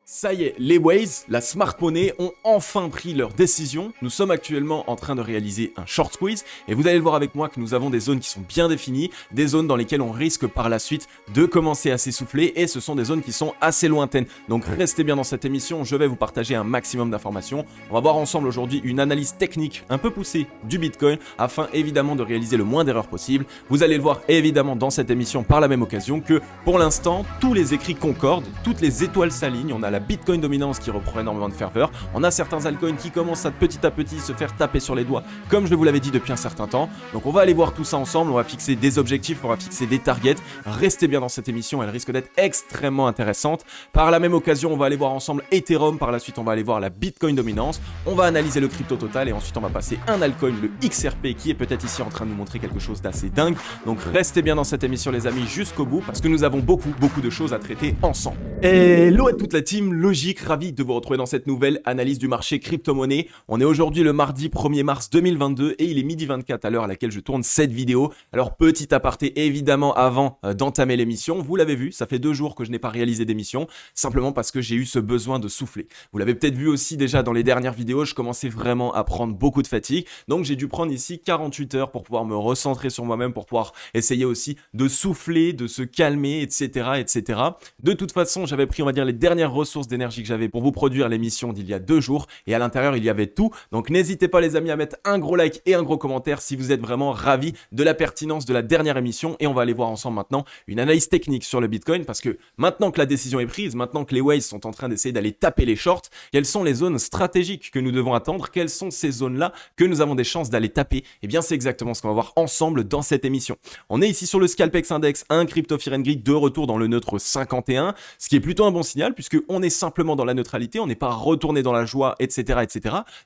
Ça y est, les Waze, la Smart Money, ont enfin pris leur décision. Nous sommes actuellement en train de réaliser un short squeeze et vous allez le voir avec moi que nous avons des zones qui sont bien définies, des zones dans lesquelles on risque par la suite de commencer à s'essouffler et ce sont des zones qui sont assez lointaines. Donc restez bien dans cette émission, je vais vous partager un maximum d'informations. On va voir ensemble aujourd'hui une analyse technique un peu poussée du Bitcoin afin évidemment de réaliser le moins d'erreurs possible. Vous allez le voir évidemment dans cette émission par la même occasion que pour l'instant, tous les écrits concordent, toutes les étoiles s'alignent, on a la Bitcoin dominance qui reprend énormément de ferveur. On a certains altcoins qui commencent à petit se faire taper sur les doigts, comme je vous l'avais dit depuis un certain temps. Donc on va aller voir tout ça ensemble, on va fixer des objectifs, on va fixer des targets. Restez bien dans cette émission, elle risque d'être extrêmement intéressante. Par la même occasion, on va aller voir ensemble Ethereum, par la suite on va aller voir la Bitcoin dominance, on va analyser le crypto total et ensuite on va passer un altcoin, le XRP, qui est peut-être ici en train de nous montrer quelque chose d'assez dingue. Donc restez bien dans cette émission les amis jusqu'au bout, parce que nous avons beaucoup de choses à traiter ensemble. Hello à toute la team Logique, ravi de vous retrouver dans cette nouvelle analyse du marché crypto-monnaie. On est aujourd'hui le mardi 1er mars 2022 et il est midi 24 à l'heure à laquelle je tourne cette vidéo. Alors petit aparté évidemment avant d'entamer l'émission, vous l'avez vu, ça fait 2 jours que je n'ai pas réalisé d'émission, simplement parce que j'ai eu ce besoin de souffler. Vous l'avez peut-être vu aussi déjà dans les dernières vidéos, je commençais vraiment à prendre beaucoup de fatigue, donc j'ai dû prendre ici 48 heures pour pouvoir me recentrer sur moi-même, pour pouvoir essayer aussi de souffler, de se calmer, etc. De toute façon, j'avais pris on va dire les dernières ressources d'énergie que j'avais pour vous produire l'émission d'il y a 2 jours et à l'intérieur il y avait tout, donc n'hésitez pas les amis à mettre un gros like et un gros commentaire si vous êtes vraiment ravis de la pertinence de la dernière émission et on va aller voir ensemble maintenant une analyse technique sur le Bitcoin parce que maintenant que la décision est prise, maintenant que les Waves sont en train d'essayer d'aller taper les shorts, quelles sont les zones stratégiques que nous devons attendre, quelles sont ces zones-là que nous avons des chances d'aller taper, et bien c'est exactement ce qu'on va voir ensemble dans cette émission. On est ici sur le Scalpex Index, un Crypto Fear and Greed de retour dans le neutre 51, ce qui est plutôt un bon signal puisque on est simplement dans la neutralité, on n'est pas retourné dans la joie, etc.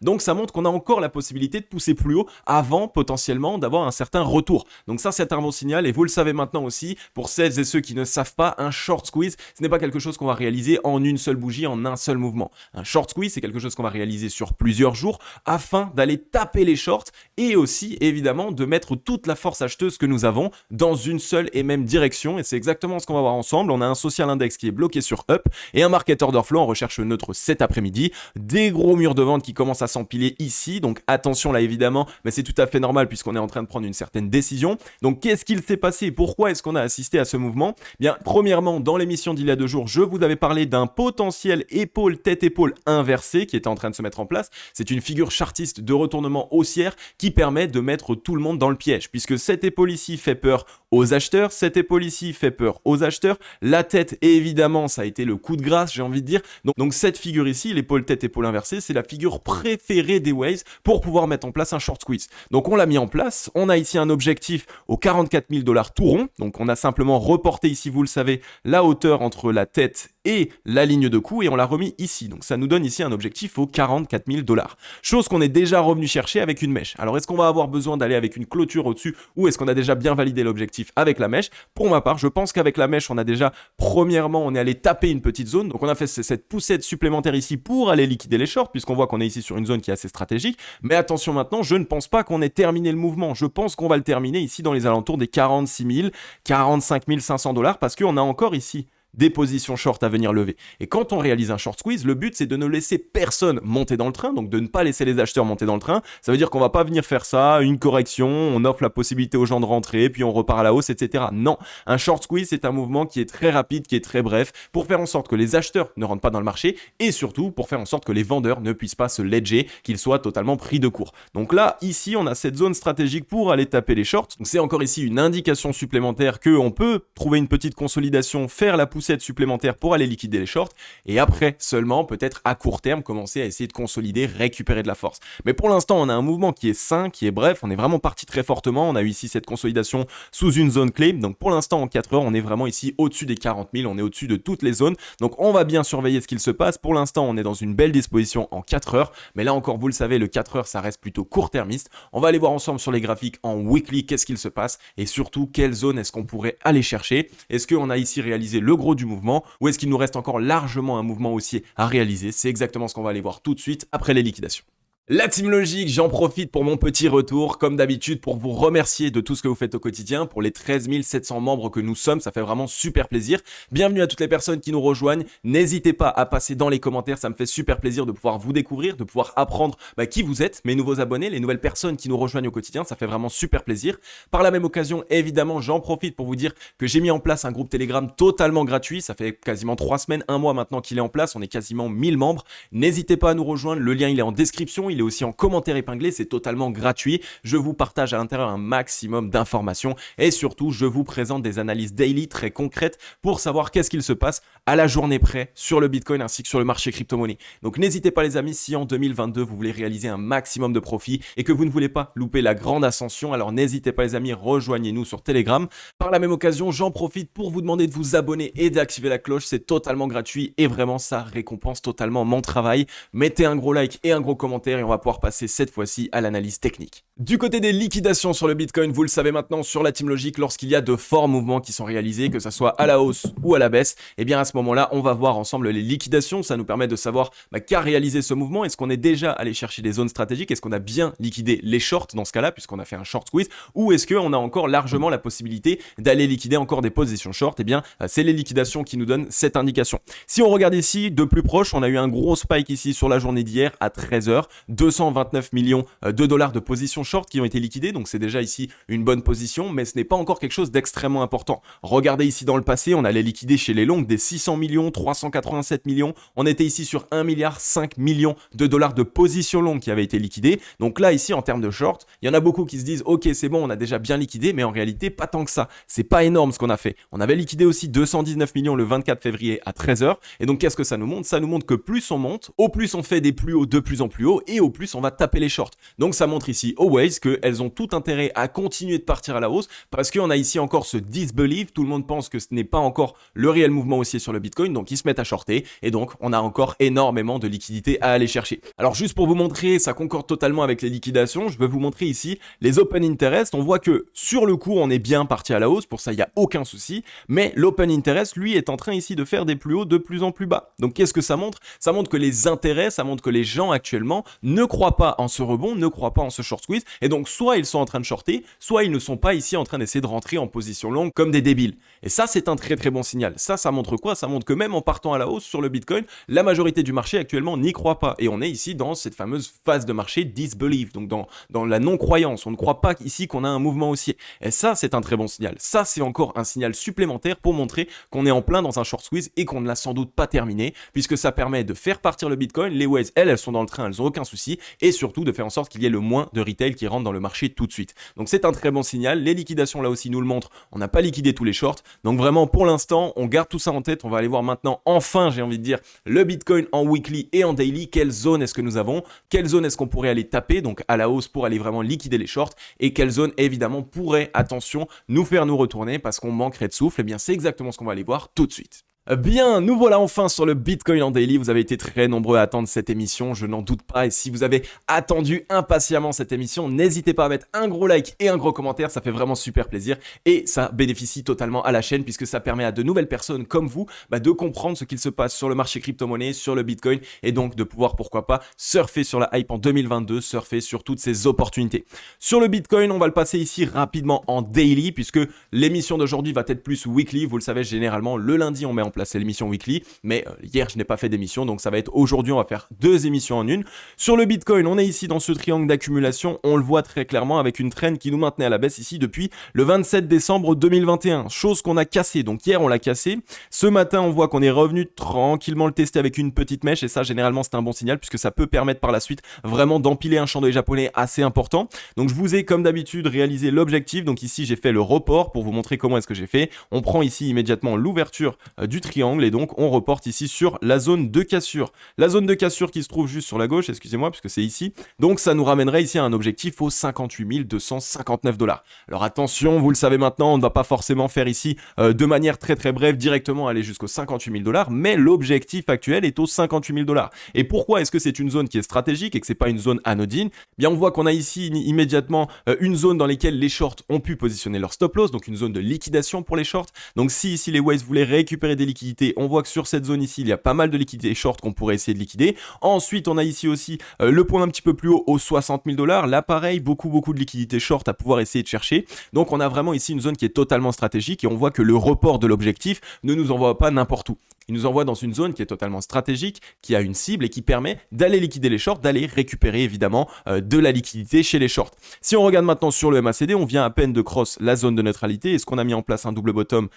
Donc ça montre qu'on a encore la possibilité de pousser plus haut avant potentiellement d'avoir un certain retour. Donc ça c'est un bon signal et vous le savez maintenant aussi, pour celles et ceux qui ne savent pas, un short squeeze, ce n'est pas quelque chose qu'on va réaliser en une seule bougie, en un seul mouvement. Un short squeeze c'est quelque chose qu'on va réaliser sur plusieurs jours afin d'aller taper les shorts et aussi évidemment de mettre toute la force acheteuse que nous avons dans une seule et même direction et c'est exactement ce qu'on va voir ensemble. On a un social index qui est bloqué sur up et un market order flow en recherche neutre cet après-midi, des gros murs de vente qui commencent à s'empiler ici, donc attention là évidemment, mais c'est tout à fait normal puisqu'on est en train de prendre une certaine décision. Donc qu'est-ce qu'il s'est passé? Pourquoi est-ce qu'on a assisté à ce mouvement? Bien, premièrement, dans l'émission d'il y a 2 jours, je vous avais parlé d'un potentiel épaule tête-épaule inversé qui était en train de se mettre en place. C'est une figure chartiste de retournement haussière qui permet de mettre tout le monde dans le piège, puisque cette épaule ici fait peur aux acheteurs, cette épaule ici fait peur aux acheteurs, la tête évidemment ça a été le coup de grâce j'ai envie de dire, donc cette figure ici, l'épaule tête épaule inversée, c'est la figure préférée des Waves pour pouvoir mettre en place un short squeeze. Donc on l'a mis en place, on a ici un objectif aux 44 000 $ tout rond, donc on a simplement reporté ici, vous le savez, la hauteur entre la tête et la ligne de coup et on l'a remis ici, donc ça nous donne ici un objectif aux 44 000 $, chose qu'on est déjà revenu chercher avec une mèche. Alors est-ce qu'on va avoir besoin d'aller avec une clôture au-dessus ou est-ce qu'on a déjà bien validé l'objectif avec la mèche? Pour ma part, je pense qu'avec la mèche, on a déjà, premièrement, on est allé taper une petite zone, donc on a fait cette poussette supplémentaire ici pour aller liquider les shorts puisqu'on voit qu'on est ici sur une zone qui est assez stratégique, mais attention maintenant, je ne pense pas qu'on ait terminé le mouvement, je pense qu'on va le terminer ici dans les alentours des 46 000, 45 500 $ parce qu'on a encore ici des positions short à venir lever. Et quand on réalise un short squeeze, le but c'est de ne laisser personne monter dans le train, donc de ne pas laisser les acheteurs monter dans le train. Ça veut dire qu'on va pas venir faire ça, une correction, on offre la possibilité aux gens de rentrer, puis on repart à la hausse, etc. Non, un short squeeze c'est un mouvement qui est très rapide, qui est très bref, pour faire en sorte que les acheteurs ne rentrent pas dans le marché, et surtout pour faire en sorte que les vendeurs ne puissent pas se ledger, qu'ils soient totalement pris de court. Donc là, ici, on a cette zone stratégique pour aller taper les shorts. Donc c'est encore ici une indication supplémentaire qu'on peut trouver une petite consolidation, faire la poussée supplémentaire pour aller liquider les shorts et après seulement peut-être à court terme commencer à essayer de consolider, récupérer de la force. Mais pour l'instant on a un mouvement qui est sain, qui est bref, on est vraiment parti très fortement, on a eu ici cette consolidation sous une zone clé, donc pour l'instant en 4 heures on est vraiment ici au-dessus des 40 000, on est au-dessus de toutes les zones, donc on va bien surveiller ce qu'il se passe. Pour l'instant on est dans une belle disposition en 4 heures, mais là encore vous le savez, le 4 heures ça reste plutôt court-termiste. On va aller voir ensemble sur les graphiques en weekly qu'est-ce qu'il se passe et surtout quelle zone est-ce qu'on pourrait aller chercher. Est-ce qu'on a ici réalisé le gros du mouvement ou est-ce qu'il nous reste encore largement un mouvement haussier à réaliser? C'est exactement ce qu'on va aller voir tout de suite après les liquidations. La Team Logique, j'en profite pour mon petit retour, comme d'habitude, pour vous remercier de tout ce que vous faites au quotidien, pour les 13 700 membres que nous sommes, ça fait vraiment super plaisir. Bienvenue à toutes les personnes qui nous rejoignent, n'hésitez pas à passer dans les commentaires, ça me fait super plaisir de pouvoir vous découvrir, de pouvoir apprendre qui vous êtes, mes nouveaux abonnés, les nouvelles personnes qui nous rejoignent au quotidien, ça fait vraiment super plaisir. Par la même occasion, évidemment, j'en profite pour vous dire que j'ai mis en place un groupe Telegram totalement gratuit, ça fait quasiment 3 semaines, 1 mois maintenant qu'il est en place, on est quasiment 1000 membres. N'hésitez pas à nous rejoindre, le lien il est en description, il est aussi en commentaire épinglé, c'est totalement gratuit. Je vous partage à l'intérieur un maximum d'informations et surtout, je vous présente des analyses daily très concrètes pour savoir qu'est-ce qu'il se passe à la journée près sur le Bitcoin ainsi que sur le marché crypto-monnaie. Donc n'hésitez pas les amis, si en 2022 vous voulez réaliser un maximum de profit et que vous ne voulez pas louper la grande ascension, alors n'hésitez pas les amis, rejoignez-nous sur Telegram. Par la même occasion, j'en profite pour vous demander de vous abonner et d'activer la cloche, c'est totalement gratuit et vraiment ça récompense totalement mon travail. Mettez un gros like et un gros commentaire et on va pouvoir passer cette fois-ci à l'analyse technique. Du côté des liquidations sur le Bitcoin, vous le savez maintenant sur la Team Logique, lorsqu'il y a de forts mouvements qui sont réalisés, que ça soit à la hausse ou à la baisse, et bien à ce moment-là, on va voir ensemble les liquidations. Ça nous permet de savoir qu'a réalisé ce mouvement. Est-ce qu'on est déjà allé chercher des zones stratégiques? Est-ce qu'on a bien liquidé les shorts dans ce cas-là, puisqu'on a fait un short squeeze? Ou est-ce qu'on a encore largement la possibilité d'aller liquider encore des positions short? Et bien, c'est les liquidations qui nous donnent cette indication. Si on regarde ici de plus proche, on a eu un gros spike ici sur la journée d'hier à 13h, 229 millions de dollars de positions short qui ont été liquidées, donc c'est déjà ici une bonne position, mais ce n'est pas encore quelque chose d'extrêmement important. Regardez ici dans le passé, on allait liquider chez les longues des 600 millions, 387 millions, on était ici sur 1,5 milliard de dollars de positions longues qui avaient été liquidées. Donc là ici en termes de short, il y en a beaucoup qui se disent ok c'est bon, on a déjà bien liquidé, mais en réalité pas tant que ça, c'est pas énorme ce qu'on a fait. On avait liquidé aussi 219 millions le 24 février à 13h, et donc qu'est-ce que ça nous montre? Ça nous montre que plus on monte, au plus on fait des plus hauts de plus en plus haut, et au plus on va taper les shorts. Donc ça montre ici always qu'elles ont tout intérêt à continuer de partir à la hausse parce qu'on a ici encore ce disbelief, tout le monde pense que ce n'est pas encore le réel mouvement haussier sur le Bitcoin, donc ils se mettent à shorter et donc on a encore énormément de liquidités à aller chercher. Alors juste pour vous montrer, ça concorde totalement avec les liquidations, je vais vous montrer ici les open interest. On voit que sur le cours on est bien parti à la hausse, pour ça il n'y a aucun souci, mais l'open interest lui est en train ici de faire des plus hauts de plus en plus bas. Donc qu'est-ce que ça montre? Ça montre que les intérêts, ça montre que les gens actuellement ne croient pas en ce rebond, ne croient pas en ce short squeeze, et donc soit ils sont en train de shorter, soit ils ne sont pas ici en train d'essayer de rentrer en position longue comme des débiles. Et ça c'est un très très bon signal. Ça montre quoi? Ça montre que même en partant à la hausse sur le Bitcoin, la majorité du marché actuellement n'y croit pas, et on est ici dans cette fameuse phase de marché disbelief, donc dans la non-croyance. On ne croit pas ici qu'on a un mouvement haussier, et ça c'est un très bon signal. Ça c'est encore un signal supplémentaire pour montrer qu'on est en plein dans un short squeeze et qu'on ne l'a sans doute pas terminé, puisque ça permet de faire partir le Bitcoin. Les waves elles sont dans le train, elles ont aucun souci, et surtout de faire en sorte qu'il y ait le moins de retail qui rentre dans le marché tout de suite. Donc c'est un très bon signal. Les liquidations là aussi nous le montrent, on n'a pas liquidé tous les shorts, donc vraiment pour l'instant on garde tout ça en tête. On va aller voir maintenant enfin, j'ai envie de dire, le Bitcoin en weekly et en daily. Quelle zone est-ce que nous avons? Quelle zone est-ce qu'on pourrait aller taper donc à la hausse pour aller vraiment liquider les shorts, et quelle zone évidemment pourrait, attention, nous faire nous retourner parce qu'on manquerait de souffle? Et bien c'est exactement ce qu'on va aller voir tout de suite. Bien, nous voilà enfin sur le Bitcoin en daily. Vous avez été très nombreux à attendre cette émission, je n'en doute pas. Et si vous avez attendu impatiemment cette émission, n'hésitez pas à mettre un gros like et un gros commentaire, ça fait vraiment super plaisir. Et ça bénéficie totalement à la chaîne puisque ça permet à de nouvelles personnes comme vous de comprendre ce qu'il se passe sur le marché crypto-monnaie, sur le Bitcoin, et donc de pouvoir, pourquoi pas, surfer sur la hype en 2022, surfer sur toutes ces opportunités. Sur le Bitcoin, on va le passer ici rapidement en daily puisque l'émission d'aujourd'hui va être plus weekly. Vous le savez, généralement le lundi on met en place l'émission weekly, mais hier je n'ai pas fait d'émission, donc ça va être aujourd'hui, on va faire 2 émissions en une. Sur le Bitcoin, on est ici dans ce triangle d'accumulation, on le voit très clairement avec une trend qui nous maintenait à la baisse ici depuis le 27 décembre 2021, chose qu'on a cassée. Donc hier on l'a cassé, ce matin on voit qu'on est revenu tranquillement le tester avec une petite mèche, et ça généralement c'est un bon signal puisque ça peut permettre par la suite vraiment d'empiler un chandelier japonais assez important. Donc je vous ai comme d'habitude réalisé l'objectif, donc ici j'ai fait le report pour vous montrer comment est-ce que j'ai fait. On prend ici immédiatement l'ouverture du triangle et donc on reporte ici sur la zone de cassure. La zone de cassure qui se trouve juste sur la gauche, excusez-moi puisque c'est ici. Donc ça nous ramènerait ici à un objectif aux 58 259 $. Alors attention, vous le savez maintenant, on ne va pas forcément faire ici de manière très très brève directement aller jusqu'aux 58 000 $, mais l'objectif actuel est aux 58 000 $. Et pourquoi est-ce que c'est une zone qui est stratégique et que c'est pas une zone anodine? Bien on voit qu'on a ici immédiatement une zone dans laquelle les shorts ont pu positionner leur stop loss, donc une zone de liquidation pour les shorts. Donc si ici les waves voulaient récupérer des liquidités liquidités. On voit que sur cette zone ici, il y a pas mal de liquidités short qu'on pourrait essayer de liquider. Ensuite, on a ici aussi le point un petit peu plus haut aux 60 000 $. Là, pareil, beaucoup de liquidités short à pouvoir essayer de chercher. Donc, on a vraiment ici une zone qui est totalement stratégique et on voit que le report de l'objectif ne nous envoie pas n'importe où. Il nous envoie dans une zone qui est totalement stratégique, qui a une cible et qui permet d'aller liquider les shorts, d'aller récupérer évidemment de la liquidité chez les shorts. Si on regarde maintenant sur le MACD, on vient à peine de cross la zone de neutralité. Est-ce qu'on a mis en place un double bottom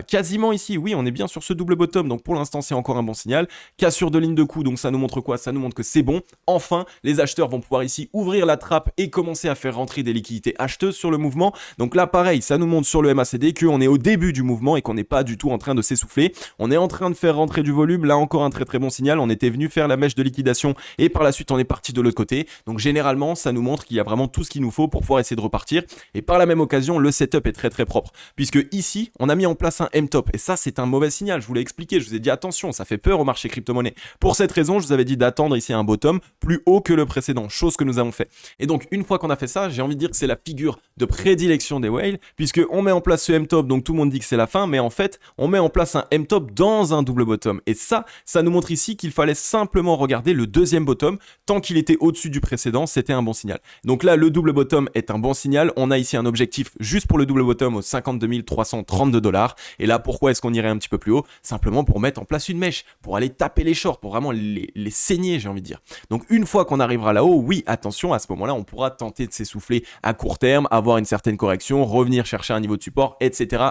quasiment ici? Oui, on est bien sur ce double bottom, donc pour l'instant c'est encore un bon signal. Cassure de ligne de coup, donc ça nous montre quoi? Ça nous montre que c'est bon. Enfin, les acheteurs vont pouvoir ici ouvrir la trappe et commencer à faire rentrer des liquidités acheteuses sur le mouvement. Donc là, pareil, ça nous montre sur le MACD qu'on est au début du mouvement et qu'on n'est pas du tout en train de s'essouffler. On est en train de faire rentrer du volume, là encore un très bon signal. On était venu faire la mèche de liquidation et par la suite on est parti de l'autre côté. Donc généralement ça nous montre qu'il y a vraiment tout ce qu'il nous faut pour pouvoir essayer de repartir et par la même occasion le setup est très propre puisque ici on a mis en place un M-top et ça c'est un mauvais signal. Je vous l'ai expliqué, je vous ai dit attention, ça fait peur au marché crypto-monnaie. Pour cette raison je vous avais dit d'attendre ici un bottom plus haut que le précédent, chose que nous avons fait. Et donc une fois qu'on a fait ça, j'ai envie de dire que c'est la figure de prédilection des whales puisque on met en place ce M-top, donc tout le monde dit que c'est la fin, mais en fait on met en place un M-top dans un double bottom et ça nous montre ici qu'il fallait simplement regarder le deuxième bottom. Tant qu'il était au-dessus du précédent, c'était un bon signal. Donc là, le double bottom est un bon signal. On a ici un objectif juste pour le double bottom aux 52 332 $. Et là, pourquoi est-ce qu'on irait un petit peu plus haut? Simplement pour mettre en place une mèche, pour aller taper les shorts, pour vraiment les saigner, j'ai envie de dire. Donc une fois qu'on arrivera là-haut, oui, attention, à ce moment-là, on pourra tenter de s'essouffler à court terme, avoir une certaine correction, revenir chercher un niveau de support, etc.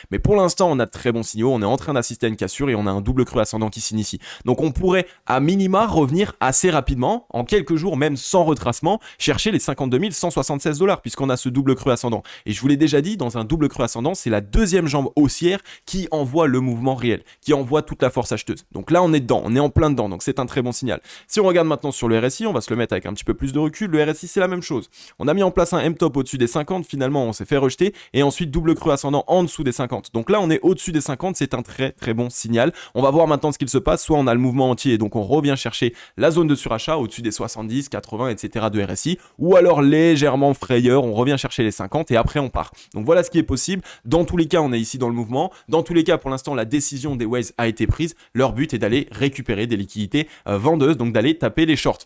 Mais pour l'instant, on a de très bons signaux. On est en train d'assister à une cassure et on a un double creux ascendant qui s'initie. Donc on pourrait à minima revenir assez rapidement, en quelques jours, même sans retracement, chercher les 52 176 $, puisqu'on a ce double creux ascendant. Et je vous l'ai déjà dit, dans un double creux ascendant, c'est la deuxième jambe haussière qui envoie le mouvement réel, qui envoie toute la force acheteuse. Donc là, on est dedans, on est en plein dedans, donc c'est un très bon signal. Si on regarde maintenant sur le RSI, on va se le mettre avec un petit peu plus de recul. Le RSI, c'est la même chose. On a mis en place un M-top au-dessus des 50, finalement, on s'est fait rejeter, et ensuite double creux ascendant en dessous des 50. Donc là, on est au-dessus des 50, c'est un très bon signal. On va voir maintenant ce qu'il se passe. Soit on a le mouvement entier et donc on revient chercher la zone de surachat au-dessus des 70, 80, etc. de RSI, ou alors légèrement frayeur, on revient chercher les 50 et après on part. Donc voilà ce qui est possible. Dans tous les cas, on est ici dans le mouvement. Dans tous les cas, pour l'instant, la décision des whales a été prise. Leur but est d'aller récupérer des liquidités vendeuses, donc d'aller taper les shorts.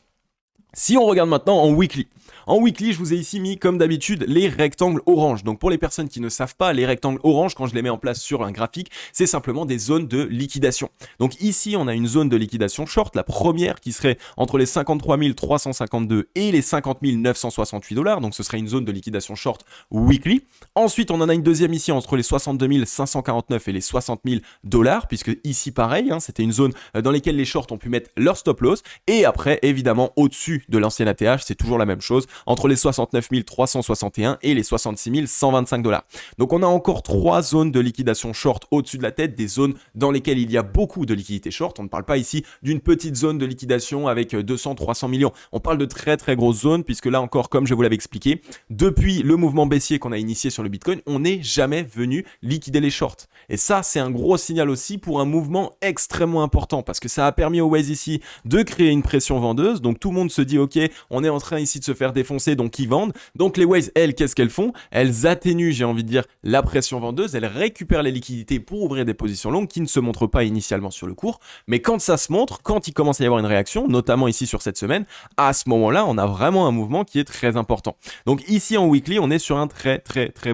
Si on regarde maintenant en weekly, je vous ai ici mis comme d'habitude les rectangles orange. Donc pour les personnes qui ne savent pas, les rectangles orange, quand je les mets en place sur un graphique, c'est simplement des zones de liquidation. Donc ici, on a une zone de liquidation short, la première qui serait entre les 53 352 et les 50 968 $. Donc ce serait une zone de liquidation short weekly. Ensuite, on en a une deuxième ici entre les 62 549 et les 60 000 $, puisque ici pareil, c'était une zone dans laquelle les shorts ont pu mettre leur stop loss. Et après, évidemment, au-dessus de l'ancienne ATH, c'est toujours la même chose, entre les 69 361 et les 66 125 $. Donc on a encore trois zones de liquidation short au-dessus de la tête, des zones dans lesquelles il y a beaucoup de liquidités short. On ne parle pas ici d'une petite zone de liquidation avec 200-300 millions. On parle de très grosses zones, puisque là encore, comme je vous l'avais expliqué, depuis le mouvement baissier qu'on a initié sur le Bitcoin, on n'est jamais venu liquider les shorts. Et ça, c'est un gros signal aussi pour un mouvement extrêmement important, parce que ça a permis aux Waze ici de créer une pression vendeuse. Donc tout le monde se dit ok, on est en train ici de se faire défoncer, donc ils vendent. Donc les Waves, elles, qu'est-ce qu'elles font? Elles atténuent, j'ai envie de dire, la pression vendeuse, elles récupèrent les liquidités pour ouvrir des positions longues qui ne se montrent pas initialement sur le cours, mais quand ça se montre, quand il commence à y avoir une réaction, notamment ici sur cette semaine, à ce moment-là, on a vraiment un mouvement qui est très important. Donc ici en weekly, on est sur un très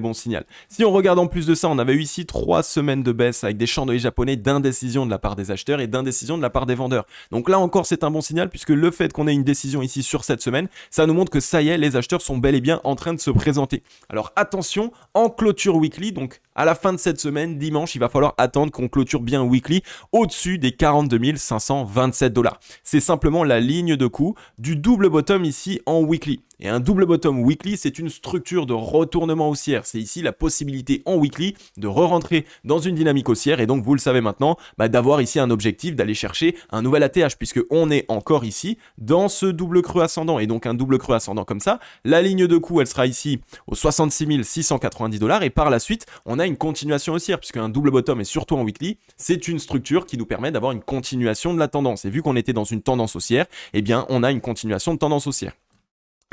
bon signal. Si on regarde en plus de ça, on avait eu ici 3 semaines de baisse avec des chandeliers japonais d'indécision de la part des acheteurs et d'indécision de la part des vendeurs. Donc là encore, c'est un bon signal, puisque le fait qu'on ait une décision ici sur cette semaine, ça nous montre que ça y est, les acheteurs sont bel et bien en train de se présenter. Alors attention, en clôture weekly, donc à la fin de cette semaine, dimanche, il va falloir attendre qu'on clôture bien weekly au-dessus des 42 527 $. C'est simplement la ligne de coup du double bottom ici en weekly. Et un double bottom weekly, c'est une structure de retournement haussière. C'est ici la possibilité en weekly de re-rentrer dans une dynamique haussière. Et donc, vous le savez maintenant, d'avoir ici un objectif d'aller chercher un nouvel ATH, puisque on est encore ici dans ce double creux ascendant. Et donc, un double creux ascendant comme ça, la ligne de coup, elle sera ici aux 66 690 $. Et par la suite, on a une continuation haussière, puisque un double bottom, et surtout en weekly, c'est une structure qui nous permet d'avoir une continuation de la tendance. Et vu qu'on était dans une tendance haussière, eh bien, on a une continuation de tendance haussière.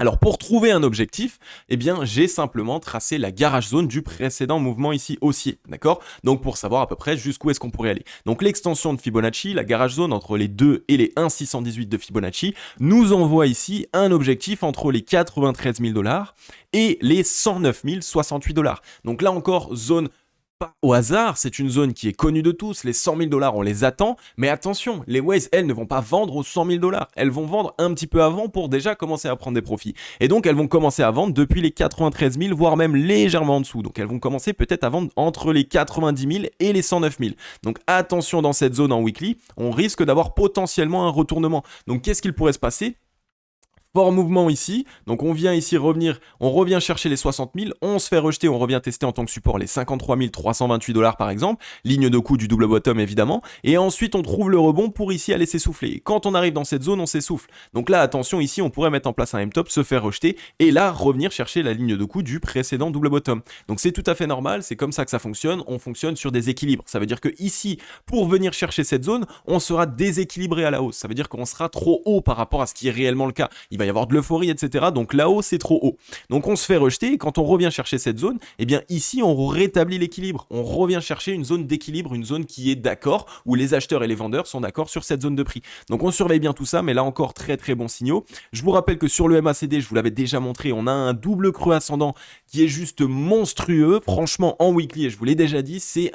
Alors pour trouver un objectif, eh bien j'ai simplement tracé la garage zone du précédent mouvement ici haussier, d'accord? Donc pour savoir à peu près jusqu'où est-ce qu'on pourrait aller. Donc l'extension de Fibonacci, la garage zone entre les 2 et les 1,618 de Fibonacci, nous envoie ici un objectif entre les 93 000 $ et les 109 068 $. Donc là encore, zone pas au hasard, c'est une zone qui est connue de tous, les 100 000 $, on les attend, mais attention, les Waves, elles, ne vont pas vendre aux 100 000 $, elles vont vendre un petit peu avant pour déjà commencer à prendre des profits. Et donc, elles vont commencer à vendre depuis les 93 000, voire même légèrement en dessous. Donc, elles vont commencer peut-être à vendre entre les 90 000 et les 109 000. Donc, attention dans cette zone en weekly, on risque d'avoir potentiellement un retournement. Donc, qu'est-ce qu'il pourrait se passer ? Fort mouvement ici, donc on vient ici revenir, on revient chercher les 60 000, on se fait rejeter, on revient tester en tant que support les 53 328 $ par exemple, ligne de coup du double bottom évidemment, et ensuite on trouve le rebond pour ici aller s'essouffler. Quand on arrive dans cette zone, on s'essouffle. Donc là, attention, ici on pourrait mettre en place un M-top, se faire rejeter, et là revenir chercher la ligne de coup du précédent double bottom. Donc c'est tout à fait normal, c'est comme ça que ça fonctionne, on fonctionne sur des équilibres. Ça veut dire que ici, pour venir chercher cette zone, on sera déséquilibré à la hausse. Ça veut dire qu'on sera trop haut par rapport à ce qui est réellement le cas. Il va y avoir de l'euphorie, etc. Donc là-haut, c'est trop haut. Donc on se fait rejeter et quand on revient chercher cette zone, eh bien ici, on rétablit l'équilibre. On revient chercher une zone d'équilibre, une zone qui est d'accord, où les acheteurs et les vendeurs sont d'accord sur cette zone de prix. Donc on surveille bien tout ça, mais là encore, très très bons signaux. Je vous rappelle que sur le MACD, je vous l'avais déjà montré, on a un double creux ascendant qui est juste monstrueux. Franchement, en weekly, et je vous l'ai déjà dit, c'est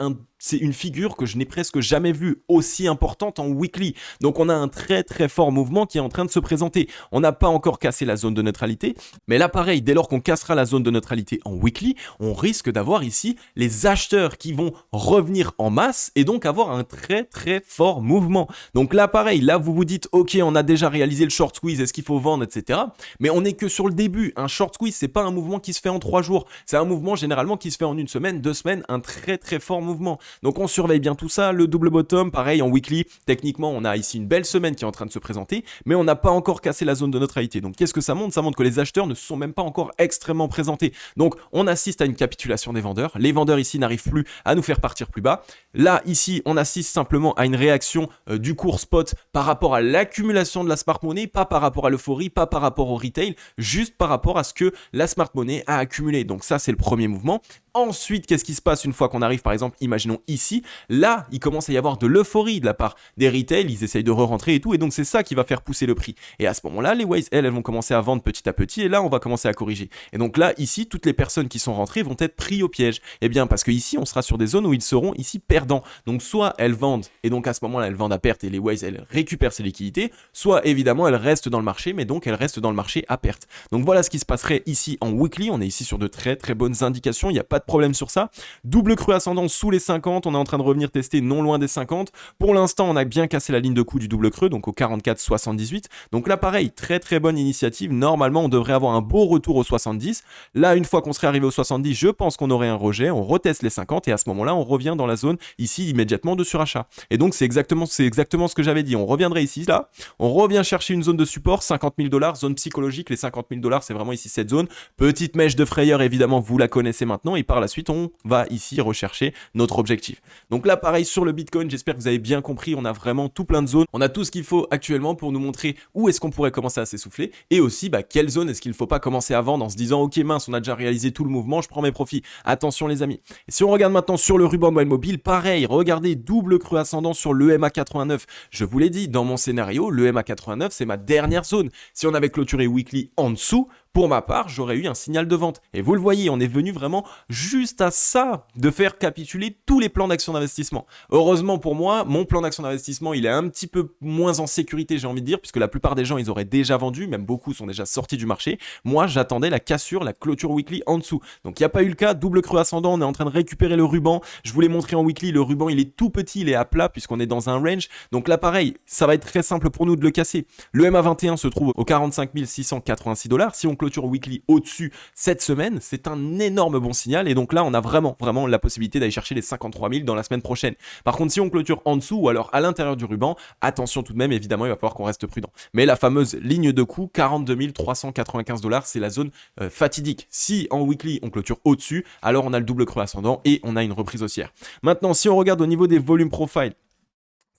une figure que je n'ai presque jamais vue aussi importante en weekly. Donc on a un très très fort mouvement qui est en train de se présenter. On n'a pas encore cassé la zone de neutralité, mais là pareil, dès lors qu'on cassera la zone de neutralité en weekly, on risque d'avoir ici les acheteurs qui vont revenir en masse et donc avoir un très très fort mouvement. Donc là pareil, là vous vous dites ok, on a déjà réalisé le short squeeze, est-ce qu'il faut vendre, etc. Mais on n'est que sur le début. Un short squeeze, c'est pas un mouvement qui se fait en 3 jours, c'est un mouvement généralement qui se fait en 1 semaine, 2 semaines, un très très fort mouvement. Donc on surveille bien tout ça, le double bottom, pareil en weekly, techniquement on a ici une belle semaine qui est en train de se présenter, mais on n'a pas encore cassé la zone de neutralité. Donc qu'est-ce que ça montre ? Ça montre que les acheteurs ne se sont même pas encore extrêmement présentés. Donc on assiste à une capitulation des vendeurs, les vendeurs ici n'arrivent plus à nous faire partir plus bas. Là ici on assiste simplement à une réaction du cours spot par rapport à l'accumulation de la smart money, pas par rapport à l'euphorie, pas par rapport au retail, juste par rapport à ce que la smart money a accumulé. Donc ça c'est le premier mouvement. Ensuite, qu'est-ce qui se passe une fois qu'on arrive, par exemple, imaginons ici, là, il commence à y avoir de l'euphorie de la part des retail, ils essayent de re-rentrer et tout, et donc c'est ça qui va faire pousser le prix. Et à ce moment-là, les waves, elles vont commencer à vendre petit à petit, et là, on va commencer à corriger. Et donc là, ici, toutes les personnes qui sont rentrées vont être pris au piège. Eh bien, parce que ici, on sera sur des zones où ils seront ici perdants. Donc soit elles vendent, et donc à ce moment-là, elles vendent à perte, et les waves, elles récupèrent ces liquidités, soit évidemment, elles restent dans le marché, mais donc elles restent dans le marché à perte. Donc voilà ce qui se passerait ici en weekly, on est ici sur de très très bonnes indications, il n'y a pas de problème sur ça. Double creux ascendant sous les 50, on est en train de revenir tester non loin des 50. Pour l'instant, on a bien cassé la ligne de coup du double creux, donc au 44,78. Donc là, pareil, très très bonne initiative. Normalement, on devrait avoir un beau retour au 70. Là, une fois qu'on serait arrivé au 70, je pense qu'on aurait un rejet. On reteste les 50 et à ce moment-là, on revient dans la zone ici immédiatement de surachat. Et donc, c'est exactement ce que j'avais dit. On reviendrait ici, là. On revient chercher une zone de support, 50 000 $, zone psychologique. Les 50 000 $, c'est vraiment ici cette zone. Petite mèche de frayeur, évidemment, vous la connaissez maintenant. Et par la suite, on va ici rechercher notre objectif. Donc là, pareil sur le Bitcoin, j'espère que vous avez bien compris, on a vraiment tout plein de zones, on a tout ce qu'il faut actuellement pour nous montrer où est-ce qu'on pourrait commencer à s'essouffler et aussi quelle zone est-ce qu'il ne faut pas commencer à vendre en se disant ok mince, on a déjà réalisé tout le mouvement, je prends mes profits. Attention les amis. Et si on regarde maintenant sur le ruban de mobile, pareil, regardez, double creux ascendant sur l'EMA 89. Je vous l'ai dit, dans mon scénario, l'EMA 89, c'est ma dernière zone. Si on avait clôturé weekly en dessous, pour ma part, j'aurais eu un signal de vente. Et vous le voyez, on est venu vraiment juste à ça, de faire capituler tous les plans d'action d'investissement. Heureusement pour moi, mon plan d'action d'investissement, il est un petit peu moins en sécurité, j'ai envie de dire, puisque la plupart des gens, ils auraient déjà vendu, même beaucoup sont déjà sortis du marché. Moi, j'attendais la cassure, la clôture weekly en dessous. Donc, il n'y a pas eu le cas, double creux ascendant, on est en train de récupérer le ruban. Je vous l'ai montré en weekly, le ruban, il est tout petit, il est à plat, puisqu'on est dans un range. Donc là, pareil, ça va être très simple pour nous de le casser. Le MA21 se trouve au 45 686 $. Si on clôture weekly au-dessus cette semaine, c'est un énorme bon signal et donc là on a vraiment la possibilité d'aller chercher les 53 000 dans la semaine prochaine. Par contre si on clôture en dessous ou alors à l'intérieur du ruban, attention tout de même, évidemment il va falloir qu'on reste prudent. Mais la fameuse ligne de coup 42 395 $, c'est la zone fatidique. Si en weekly on clôture au-dessus, alors on a le double creux ascendant et on a une reprise haussière. Maintenant si on regarde au niveau des volumes profile,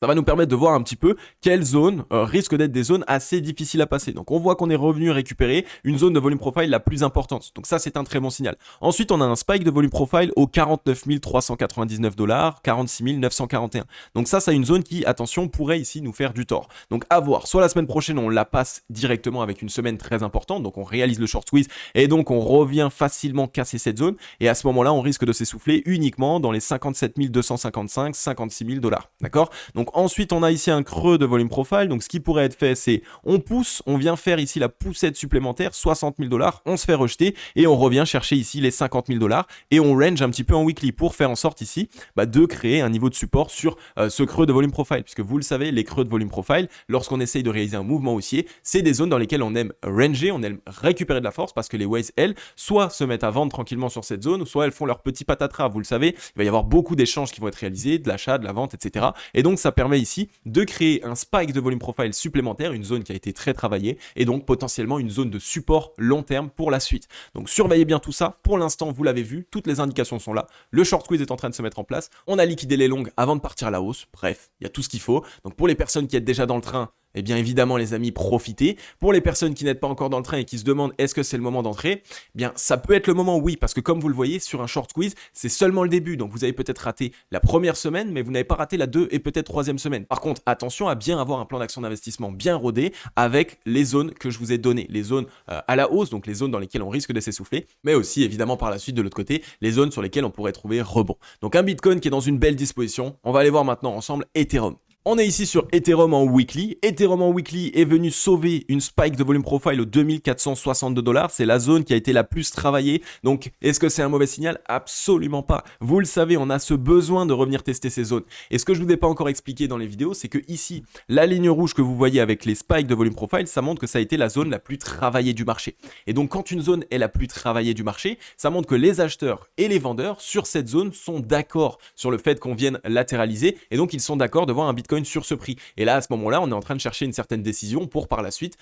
Ça va nous permettre de voir un petit peu quelles zones risquent d'être des zones assez difficiles à passer. Donc on voit qu'on est revenu récupérer une zone de volume profile la plus importante. Donc ça, c'est un très bon signal. Ensuite, on a un spike de volume profile aux 49 399 $, 46 941. Donc ça, c'est une zone qui, attention, pourrait ici nous faire du tort. Donc à voir. Soit la semaine prochaine, on la passe directement avec une semaine très importante. Donc on réalise le short squeeze et donc on revient facilement casser cette zone. Et à ce moment-là, on risque de s'essouffler uniquement dans les 57 255, 56 000 $. D'accord? Donc ensuite, on a ici un creux de volume profile. Donc ce qui pourrait être fait, c'est on pousse, on vient faire ici la poussette supplémentaire, 60 000 $, on se fait rejeter et on revient chercher ici les 50 000 $ et on range un petit peu en weekly pour faire en sorte ici de créer un niveau de support sur ce creux de volume profile. Puisque vous le savez, les creux de volume profile, lorsqu'on essaye de réaliser un mouvement haussier, c'est des zones dans lesquelles on aime ranger, on aime récupérer de la force parce que les waves, elles, soit se mettent à vendre tranquillement sur cette zone, soit elles font leur petit patatras. Vous le savez, il va y avoir beaucoup d'échanges qui vont être réalisés, de l'achat, de la vente, etc. Et donc ça permet ici de créer un spike de volume profile supplémentaire, une zone qui a été très travaillée et donc potentiellement une zone de support long terme pour la suite. Donc surveillez bien tout ça. Pour l'instant, vous l'avez vu, toutes les indications sont là. Le short squeeze est en train de se mettre en place. On a liquidé les longues avant de partir à la hausse. Bref, il y a tout ce qu'il faut. Donc pour les personnes qui êtes déjà dans le train, eh bien évidemment les amis, profitez. Pour les personnes qui n'êtes pas encore dans le train et qui se demandent est-ce que c'est le moment d'entrer, eh bien ça peut être le moment, oui, parce que comme vous le voyez sur un short squeeze, c'est seulement le début. Donc vous avez peut-être raté la première semaine, mais vous n'avez pas raté la 2 et peut-être 3e semaine. Par contre, attention à bien avoir un plan d'action d'investissement bien rodé avec les zones que je vous ai données, les zones à la hausse, donc les zones dans lesquelles on risque de s'essouffler, mais aussi évidemment par la suite de l'autre côté, les zones sur lesquelles on pourrait trouver rebond. Donc un Bitcoin qui est dans une belle disposition. On va aller voir maintenant ensemble Ethereum. On est ici sur Ethereum en weekly. Ethereum en weekly est venu sauver une spike de volume profile aux 2462 $. C'est la zone qui a été la plus travaillée. Donc, est-ce que c'est un mauvais signal? Absolument pas. Vous le savez, on a ce besoin de revenir tester ces zones. Et ce que je ne vous ai pas encore expliqué dans les vidéos, c'est que ici, la ligne rouge que vous voyez avec les spikes de volume profile, ça montre que ça a été la zone la plus travaillée du marché. Et donc, quand une zone est la plus travaillée du marché, ça montre que les acheteurs et les vendeurs sur cette zone sont d'accord sur le fait qu'on vienne latéraliser. Et donc, ils sont d'accord de voir un Bitcoin sur ce prix. Et là, à ce moment-là, on est en train de chercher une certaine décision pour par la suite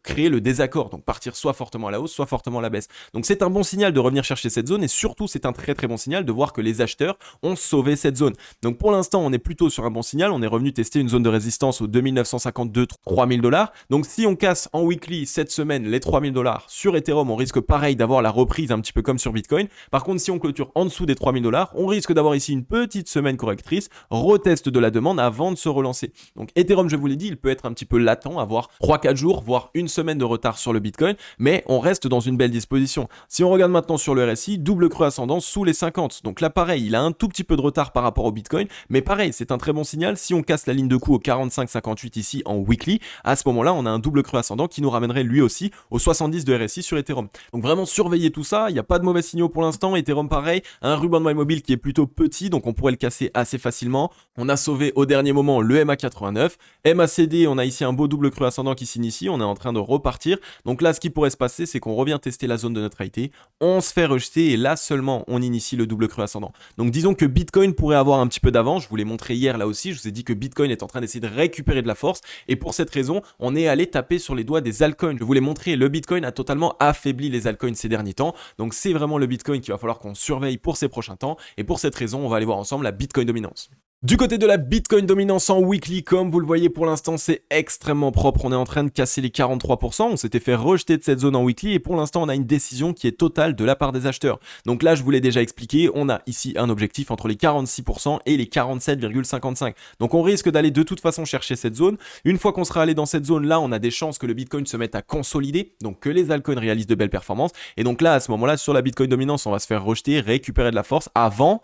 créer le désaccord. Donc partir soit fortement à la hausse, soit fortement à la baisse. Donc c'est un bon signal de revenir chercher cette zone et surtout, c'est un très très bon signal de voir que les acheteurs ont sauvé cette zone. Donc pour l'instant, on est plutôt sur un bon signal. On est revenu tester une zone de résistance aux 2952, 3000 $. Donc si on casse en weekly cette semaine les 3000 $ sur Ethereum, on risque pareil d'avoir la reprise un petit peu comme sur Bitcoin. Par contre, si on clôture en dessous des 3000 $, on risque d'avoir ici une petite semaine correctrice, retest de la demande avant de se relancer. Donc Ethereum, je vous l'ai dit, il peut être un petit peu latent, avoir 3-4 jours, voire une semaine de retard sur le Bitcoin, mais on reste dans une belle disposition. Si on regarde maintenant sur le RSI, double creux ascendant sous les 50. Donc là, pareil, il a un tout petit peu de retard par rapport au Bitcoin, mais pareil, c'est un très bon signal. Si on casse la ligne de coup au 45-58 ici en weekly, à ce moment-là, on a un double creux ascendant qui nous ramènerait lui aussi au 70 de RSI sur Ethereum. Donc vraiment surveillez tout ça, il n'y a pas de mauvais signaux pour l'instant. Ethereum pareil, un ruban de mobile qui est plutôt petit, donc on pourrait le casser assez facilement. On a sauvé au dernier moment le MA89. MACD, on a ici un beau double creux ascendant qui s'initie, on est en train de repartir. Donc là, ce qui pourrait se passer, c'est qu'on revient tester la zone de neutralité, on se fait rejeter et là seulement, on initie le double creux ascendant. Donc disons que Bitcoin pourrait avoir un petit peu d'avance. Je vous l'ai montré hier là aussi, je vous ai dit que Bitcoin est en train d'essayer de récupérer de la force et pour cette raison, on est allé taper sur les doigts des altcoins. Je vous l'ai montré, le Bitcoin a totalement affaibli les altcoins ces derniers temps. Donc c'est vraiment le Bitcoin qu'il va falloir qu'on surveille pour ces prochains temps et pour cette raison, on va aller voir ensemble la Bitcoin dominance. Du côté de la Bitcoin dominance en weekly, comme vous le voyez pour l'instant, c'est extrêmement propre. On est en train de casser les 43%. On s'était fait rejeter de cette zone en weekly et pour l'instant, on a une décision qui est totale de la part des acheteurs. Donc là, je vous l'ai déjà expliqué, on a ici un objectif entre les 46% et les 47,55%. Donc on risque d'aller de toute façon chercher cette zone. Une fois qu'on sera allé dans cette zone-là, on a des chances que le Bitcoin se mette à consolider, donc que les altcoins réalisent de belles performances. Et donc là, à ce moment-là, sur la Bitcoin dominance, on va se faire rejeter, récupérer de la force avant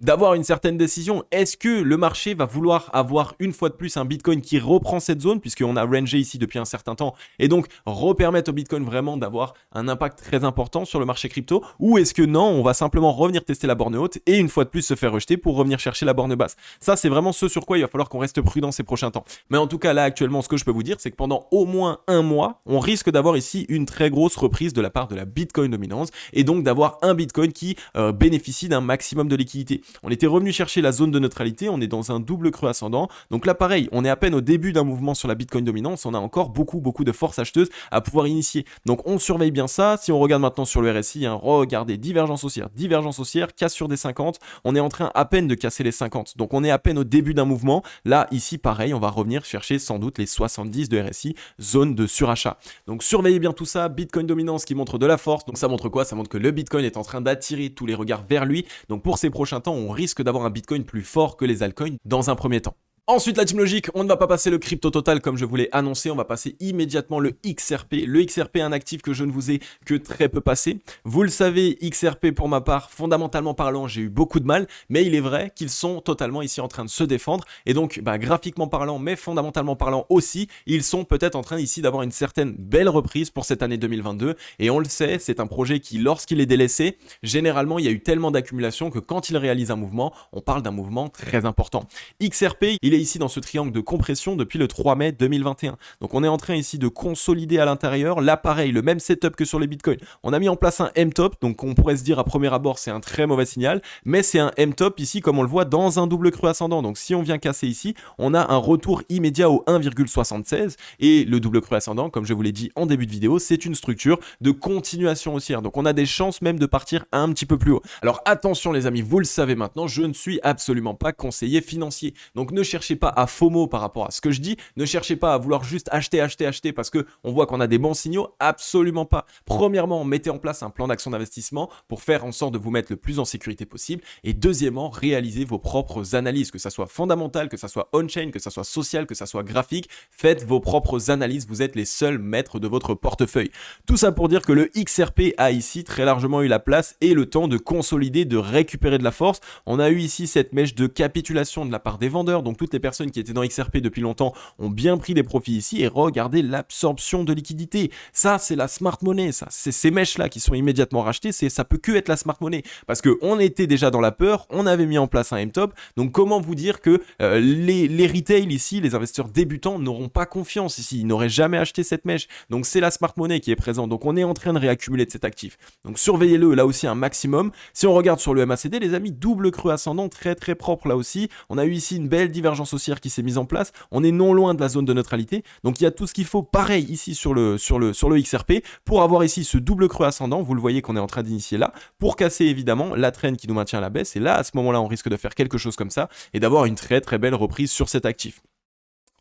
d'avoir une certaine décision. Est-ce que le marché va vouloir avoir une fois de plus un Bitcoin qui reprend cette zone, puisqu'on a rangé ici depuis un certain temps, et donc repermettre au Bitcoin vraiment d'avoir un impact très important sur le marché crypto, ou est-ce que non, on va simplement revenir tester la borne haute et une fois de plus se faire rejeter pour revenir chercher la borne basse. Ça, c'est vraiment ce sur quoi il va falloir qu'on reste prudent ces prochains temps. Mais en tout cas, là, actuellement, ce que je peux vous dire, c'est que pendant au moins un mois, on risque d'avoir ici une très grosse reprise de la part de la Bitcoin dominance, et donc d'avoir un Bitcoin qui bénéficie d'un maximum de liquidité. on était revenu chercher la zone de neutralité, on est dans un double creux ascendant. Donc là pareil, on est à peine au début d'un mouvement sur la Bitcoin dominance, on a encore beaucoup de force acheteuse à pouvoir initier. Donc on surveille bien ça. Si on regarde maintenant sur le RSI, hein, regardez, divergence haussière, casse sur des 50, on est en train à peine de casser les 50. Donc on est à peine au début d'un mouvement. Là, ici, pareil, on va revenir chercher sans doute les 70 de RSI, zone de surachat. Donc surveillez bien tout ça, Bitcoin dominance qui montre de la force. Donc ça montre quoi? Ça montre que le Bitcoin est en train d'attirer tous les regards vers lui. Donc pour ces prochains temps, on risque d'avoir un Bitcoin plus fort que les altcoins dans un premier temps. Ensuite, la team logique, on ne va pas passer le crypto total comme je vous l'ai annoncé, on va passer immédiatement le XRP. Le XRP est un actif que je ne vous ai que très peu passé. Vous le savez, XRP pour ma part, fondamentalement parlant, j'ai eu beaucoup de mal, mais il est vrai qu'ils sont totalement ici en train de se défendre. Et donc, graphiquement parlant, mais fondamentalement parlant aussi, ils sont peut-être en train ici d'avoir une certaine belle reprise pour cette année 2022. Et on le sait, c'est un projet qui, lorsqu'il est délaissé, généralement, il y a eu tellement d'accumulation que quand il réalise un mouvement, on parle d'un mouvement très important. XRP, il est ici dans ce triangle de compression depuis le 3 mai 2021. Donc on est en train ici de consolider à l'intérieur. Là pareil, le même setup que sur les bitcoins. On a mis en place un M-top, donc on pourrait se dire à premier abord c'est un très mauvais signal, mais c'est un M-top ici comme on le voit dans un double creux ascendant. Donc si on vient casser ici, on a un retour immédiat au 1,76 et le double creux ascendant, comme je vous l'ai dit en début de vidéo, c'est une structure de continuation haussière. Donc on a des chances même de partir un petit peu plus haut. Alors attention les amis, vous le savez maintenant, je ne suis absolument pas conseiller financier. Donc ne cherchez pas à FOMO par rapport à ce que je dis, ne cherchez pas à vouloir juste acheter parce que on voit qu'on a des bons signaux, absolument pas. Premièrement, mettez en place un plan d'action d'investissement pour faire en sorte de vous mettre le plus en sécurité possible et deuxièmement, réalisez vos propres analyses, que ça soit fondamental, que ça soit on-chain, que ça soit social, que ça soit graphique, faites vos propres analyses, vous êtes les seuls maîtres de votre portefeuille. Tout ça pour dire que le XRP a ici très largement eu la place et le temps de consolider, de récupérer de la force. On a eu ici cette mèche de capitulation de la part des vendeurs, donc toutes les personnes qui étaient dans XRP depuis longtemps ont bien pris des profits ici et regardez l'absorption de liquidité. Ça, c'est la smart money, ça. C'est ces mèches-là qui sont immédiatement rachetées, ça peut que être la smart money parce qu'on était déjà dans la peur, on avait mis en place un M-top. Donc, comment vous dire que les retail ici, les investisseurs débutants n'auront pas confiance ici, ils n'auraient jamais acheté cette mèche. Donc, c'est la smart money qui est présente. Donc, on est en train de réaccumuler de cet actif. Donc, surveillez-le là aussi un maximum. Si on regarde sur le MACD, les amis, double creux ascendant très très propre là aussi. On a eu ici une belle divergence haussière qui s'est mise en place. On est non loin de la zone de neutralité. Donc il y a tout ce qu'il faut pareil ici sur le XRP pour avoir ici ce double creux ascendant. Vous le voyez qu'on est en train d'initier là pour casser évidemment la trend qui nous maintient à la baisse. Et là, à ce moment-là, on risque de faire quelque chose comme ça et d'avoir une très très belle reprise sur cet actif.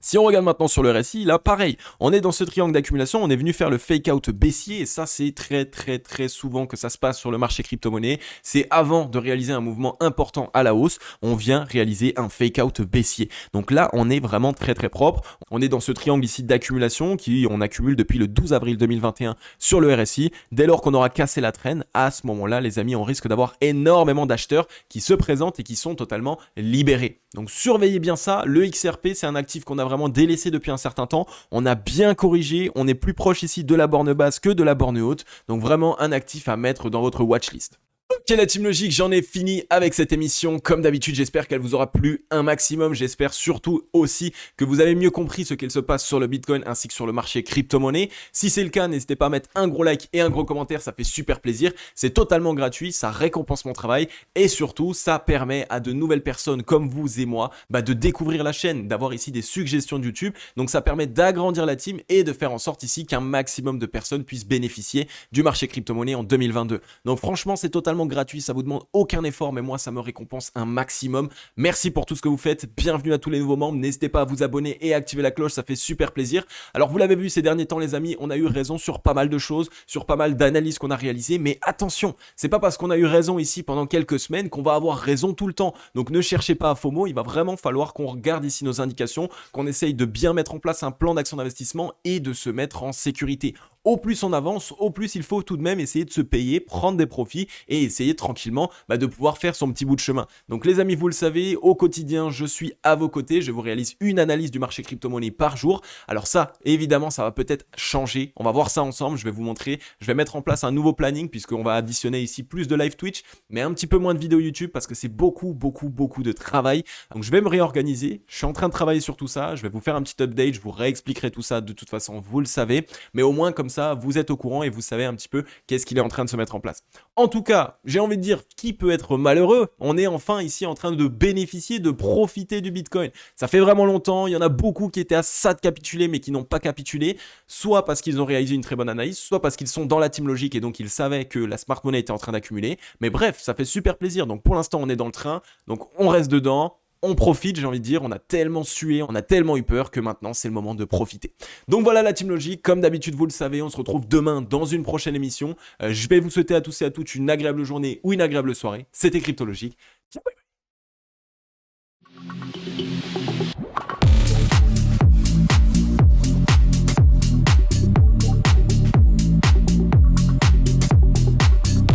Si on regarde maintenant sur le RSI, là pareil, on est dans ce triangle d'accumulation, on est venu faire le fake out baissier et ça c'est très souvent que ça se passe sur le marché crypto-monnaie. C'est avant de réaliser un mouvement important à la hausse, on vient réaliser un fake out baissier. Donc là on est vraiment très propre, on est dans ce triangle ici d'accumulation qui on accumule depuis le 12 avril 2021 sur le RSI. Dès lors qu'on aura cassé la traîne, à ce moment-là les amis on risque d'avoir énormément d'acheteurs qui se présentent et qui sont totalement libérés. Donc surveillez bien ça, le XRP c'est un actif qu'on a vraiment délaissé depuis un certain temps, on a bien corrigé, on est plus proche ici de la borne basse que de la borne haute, donc vraiment un actif à mettre dans votre watchlist. Ok la team logique, j'en ai fini avec cette émission. Comme d'habitude, j'espère qu'elle vous aura plu un maximum. J'espère surtout aussi que vous avez mieux compris ce qu'il se passe sur le Bitcoin ainsi que sur le marché crypto-monnaie. Si c'est le cas, n'hésitez pas à mettre un gros like et un gros commentaire, ça fait super plaisir. C'est totalement gratuit, ça récompense mon travail et surtout, ça permet à de nouvelles personnes comme vous et moi de découvrir la chaîne, d'avoir ici des suggestions de YouTube. Donc ça permet d'agrandir la team et de faire en sorte ici qu'un maximum de personnes puissent bénéficier du marché crypto-monnaie en 2022. Donc franchement, c'est totalement gratuit, ça vous demande aucun effort, mais moi ça me récompense un maximum. Merci pour tout ce que vous faites, bienvenue à tous les nouveaux membres, n'hésitez pas à vous abonner et activer la cloche, ça fait super plaisir. Alors vous l'avez vu ces derniers temps les amis, on a eu raison sur pas mal de choses, sur pas mal d'analyses qu'on a réalisées, mais attention, c'est pas parce qu'on a eu raison ici pendant quelques semaines qu'on va avoir raison tout le temps. Donc ne cherchez pas à FOMO, il va vraiment falloir qu'on regarde ici nos indications, qu'on essaye de bien mettre en place un plan d'action d'investissement et de se mettre en sécurité. Au plus on avance, au plus il faut tout de même essayer de se payer, prendre des profits et essayer tranquillement de pouvoir faire son petit bout de chemin. Donc les amis, vous le savez, au quotidien, je suis à vos côtés, je vous réalise une analyse du marché crypto-monnaie par jour. Alors ça, évidemment, ça va peut-être changer. On va voir ça ensemble, je vais vous montrer. Je vais mettre en place un nouveau planning puisqu'on va additionner ici plus de live Twitch, mais un petit peu moins de vidéos YouTube parce que c'est beaucoup de travail. Donc je vais me réorganiser, je suis en train de travailler sur tout ça, je vais vous faire un petit update, je vous réexpliquerai tout ça de toute façon, vous le savez, mais au moins comme ça, vous êtes au courant et vous savez un petit peu qu'est-ce qu'il est en train de se mettre en place. En tout cas, j'ai envie de dire, qui peut être malheureux? On est enfin ici en train de bénéficier, de profiter du Bitcoin. Ça fait vraiment longtemps, il y en a beaucoup qui étaient à ça de capituler, mais qui n'ont pas capitulé, soit parce qu'ils ont réalisé une très bonne analyse, soit parce qu'ils sont dans la team logique et donc ils savaient que la smart money était en train d'accumuler. Mais bref, ça fait super plaisir. Donc pour l'instant, on est dans le train, donc on reste dedans. On profite, j'ai envie de dire, on a tellement sué, on a tellement eu peur que maintenant c'est le moment de profiter. Donc voilà la Team Logique, comme d'habitude vous le savez, on se retrouve demain dans une prochaine émission. Je vais vous souhaiter à tous et à toutes une agréable journée ou une agréable soirée. C'était Cryptologique. Ciao.